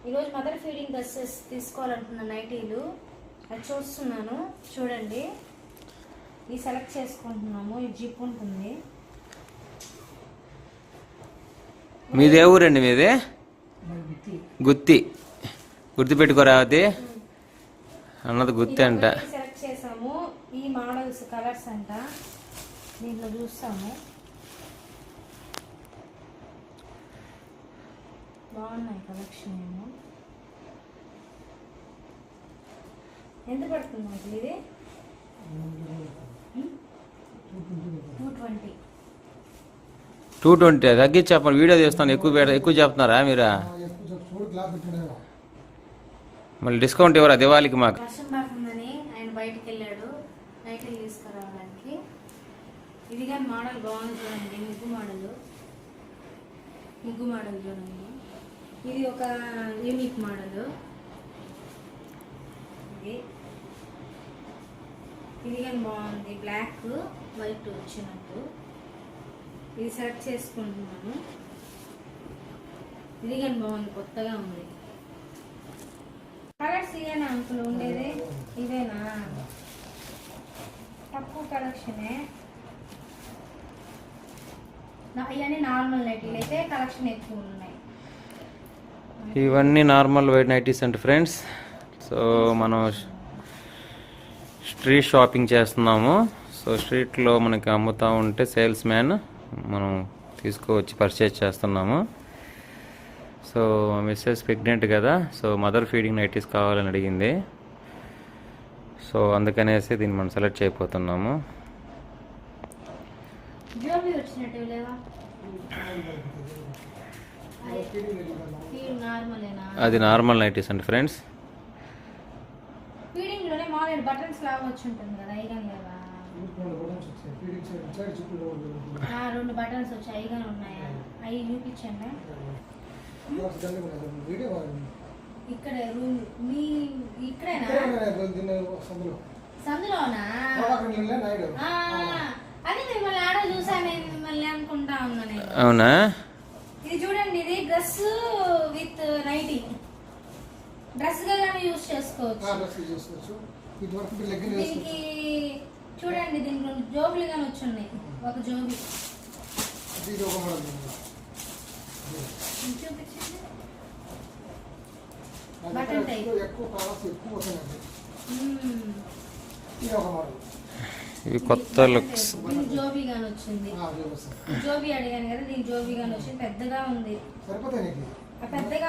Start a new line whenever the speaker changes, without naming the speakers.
ఈరోజు mother feeding dresses తీసుకోవాలనుకున్న నైటీలు అది చూస్తున్నాను. చూడండి, ఈ సెలెక్ట్ చేసుకుంటున్నాము. ఈ జిప్ ఉంటుంది.
మీది ఏ ఊరండి? మీది గుత్తి. గుర్తు పెట్టుకోరా, అది అన్నది గుత్తి అంట.
సెలెక్ట్ చేసాము. ఈ మోడల్స్ కలర్స్ అంట, దీంట్లో చూస్తాము. బాగున్నాయి కలెక్షన్. ఏమో ఎంత పడుతుంది ఇది? 220.
220 తగ్గించి చెప్పండి. వీడియో తీస్తాను. ఎక్కువ చెప్తున్నారా మీరు? మళ్ళీ డిస్కౌంట్ ఇవ్వరా దివాళీకి? మాకు
వర్షం పడుతుందని ఆయన బయటికి వెళ్ళాడు నైట్లు తీసుకురావడానికి. ఇది కానీ మోడల్ బాగుంది చూడండి. ముగ్గు మోడల్ చూడండి. ఇది ఒక యూనిక్ మోడల్. ఇది కానీ బాగుంది. బ్లాక్ వైట్ వచ్చినట్టు. ఇది సెలెక్ట్ చేసుకుంటున్నాను. ఇది కానీ బాగుంది, కొత్తగా ఉంది. కలర్స్ ఇవేనా అంకుల్ ఉండేది? ఇవేనా? తక్కువ కలెక్షనే. ఇవన్నీ నార్మల్ నైటీలు అయితే కలెక్షన్ ఎక్కువ ఉన్నాయి.
ఇవన్నీ నార్మల్ వైట్ నైటీస్ అండి ఫ్రెండ్స్. సో మనం స్ట్రీట్ షాపింగ్ చేస్తున్నాము. సో స్ట్రీట్లో మనకి అమ్ముతూ ఉంటే సేల్స్ మ్యాన్ మనం తీసుకువచ్చి పర్చేజ్ చేస్తున్నాము. సో మిస్సెస్ ప్రెగ్నెంట్ కదా, సో మదర్ ఫీడింగ్ నైటీస్ కావాలని అడిగింది. సో అందుకనేసి దీన్ని మనం సెలెక్ట్ చేయబోతున్నాము. అది నార్మల్ నైటీస్ అండి ఫ్రెండ్స్.
బటన్స్ లాగా వచ్చి ఉంటుంది కదా, ఐగన్ లేదా? 2 బటన్స్ వచ్చి ఐగన్ ఉన్నాయా? అవి చూపించండి. ఇక్కడ మీ ఇక్కడేనా? సందులోనా? అది మిమ్మల్ని ఆడ చూసాను, మిమ్మల్ని అనుకుంటా ఉన్నా నేను.
అవునా?
ఇది చూడండి, ఇది డ్రెస్ విత్ నైటీ. డ్రెస్ గా కానీ యూజ్ చేసుకోవచ్చు. దీనికి చూడండి, దీంట్లో జోబులు కానీ వచ్చున్నాయి. ఒక జోబి చూపించండి. Button type.
ఇవి కొత్త లుక్స్.
దీనికి జోబీ గాని వచ్చింది. జోబీ అడిగాను కదా, దీనికి జోబీ గాని వచ్చింది. పెద్దగా ఉంది, పెద్దగా